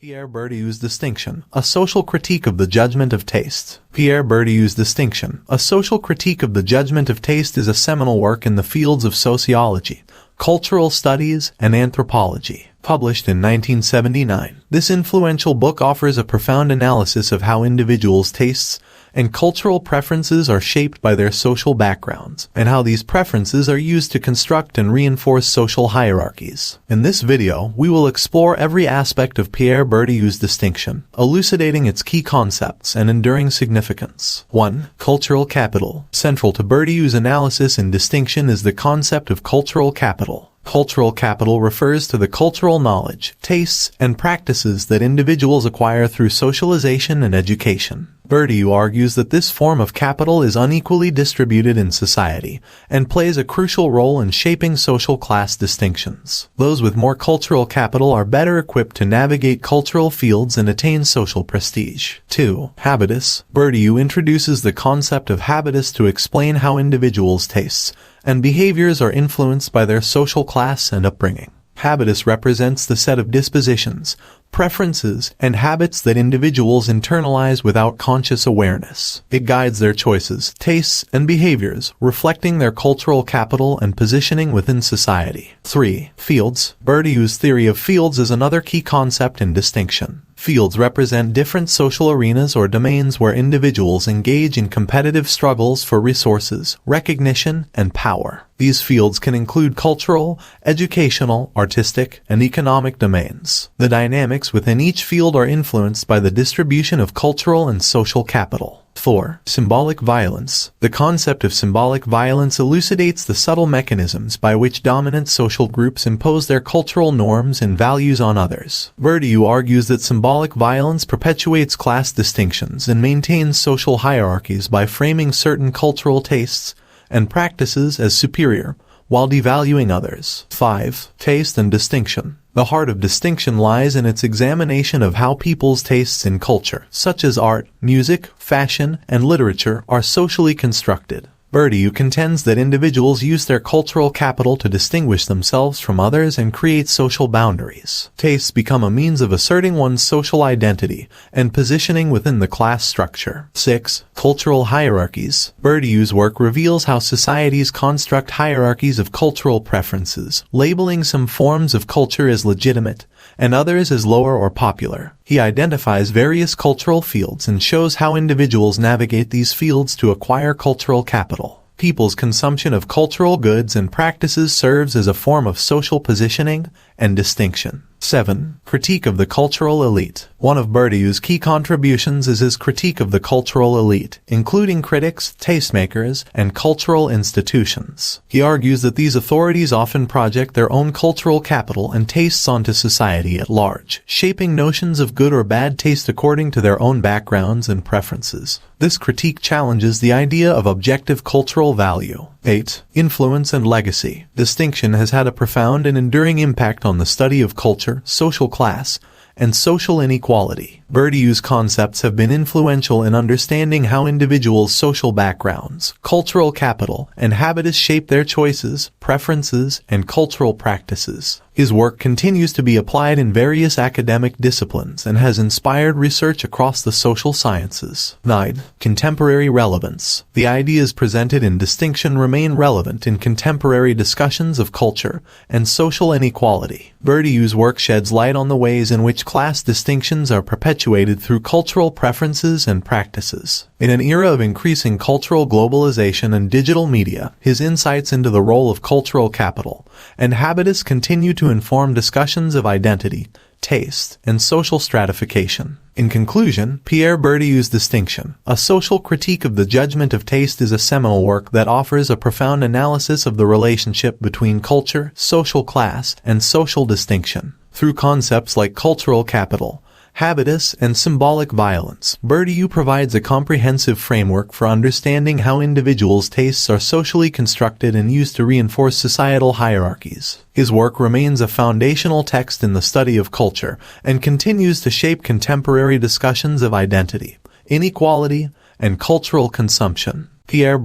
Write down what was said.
Pierre Bourdieu's Distinction, a social critique of the judgment of taste. Pierre Bourdieu's Distinction, a social critique of the judgment of taste is a seminal work in the fields of sociology, cultural studies, and anthropology. Published in 1979, this influential book offers a profound analysis of how individuals' tastes and cultural preferences are shaped by their social backgrounds, and how these preferences are used to construct and reinforce social hierarchies. In this video, we will explore every aspect of Pierre Bourdieu's distinction, elucidating its key concepts and enduring significance. 1. Cultural capital. Central to Bourdieu's analysis and distinction is the concept of cultural capital. Cultural capital refers to the cultural knowledge, tastes, and practices that individuals acquire through socialization and education. Bourdieu argues that this form of capital is unequally distributed in society and plays a crucial role in shaping social class distinctions. Those with more cultural capital are better equipped to navigate cultural fields and attain social prestige. 2. Habitus. Bourdieu introduces the concept of habitus to explain how individuals' tastes and behaviors are influenced by their social class and upbringing. Habitus represents the set of dispositions, preferences, and habits that individuals internalize without conscious awareness. It guides their choices, tastes, and behaviors, reflecting their cultural capital and positioning within society. 3. Fields. Bourdieu's theory of fields is another key concept and distinction. Fields represent different social arenas or domains where individuals engage in competitive struggles for resources, recognition, and power. These fields can include cultural, educational, artistic, and economic domains. The dynamics within each field are influenced by the distribution of cultural and social capital. 4. Symbolic violence. The concept of symbolic violence elucidates the subtle mechanisms by which dominant social groups impose their cultural norms and values on others. Bourdieu argues that symbolic violence perpetuates class distinctions and maintains social hierarchies by framing certain cultural tastes and practices as superior, while devaluing others. 5. Taste and distinction. The heart of distinction lies in its examination of how people's tastes in culture, such as art, music, fashion, and literature, are socially constructed. Bourdieu contends that individuals use their cultural capital to distinguish themselves from others and create social boundaries. Tastes become a means of asserting one's social identity and positioning within the class structure. 6. Cultural hierarchies. Bourdieu's work reveals how societies construct hierarchies of cultural preferences, labeling some forms of culture as legitimate and others as lower or popular. He identifies various cultural fields and shows how individuals navigate these fields to acquire cultural capital. People's consumption of cultural goods and practices serves as a form of social positioning and distinction. 7. Critique of the cultural elite. One of Bourdieu's key contributions is his critique of the cultural elite, including critics, tastemakers, and cultural institutions. He argues that these authorities often project their own cultural capital and tastes onto society at large, shaping notions of good or bad taste according to their own backgrounds and preferences. This critique challenges the idea of objective cultural value. 8. Influence and legacy. Distinction has had a profound and enduring impact on the study of culture, social class, and social inequality. Bourdieu's concepts have been influential in understanding how individuals' social backgrounds, cultural capital, and habitus shape their choices, preferences, and cultural practices. His work continues to be applied in various academic disciplines and has inspired research across the social sciences. 9. Contemporary relevance. The ideas presented in distinction remain relevant in contemporary discussions of culture and social inequality. Bourdieu's work sheds light on the ways in which class distinctions are perpetuated through cultural preferences and practices. In an era of increasing cultural globalization and digital media, his insights into the role of cultural capital and habitus continue to inform discussions of identity, taste, and social stratification. In conclusion, Pierre Bourdieu's Distinction, a social critique of the judgment of taste, is a seminal work that offers a profound analysis of the relationship between culture, social class, and social distinction. Through concepts like cultural capital, habitus, and symbolic violence, Bourdieu provides a comprehensive framework for understanding how individuals' tastes are socially constructed and used to reinforce societal hierarchies. His work remains a foundational text in the study of culture and continues to shape contemporary discussions of identity, inequality, and cultural consumption. Pierre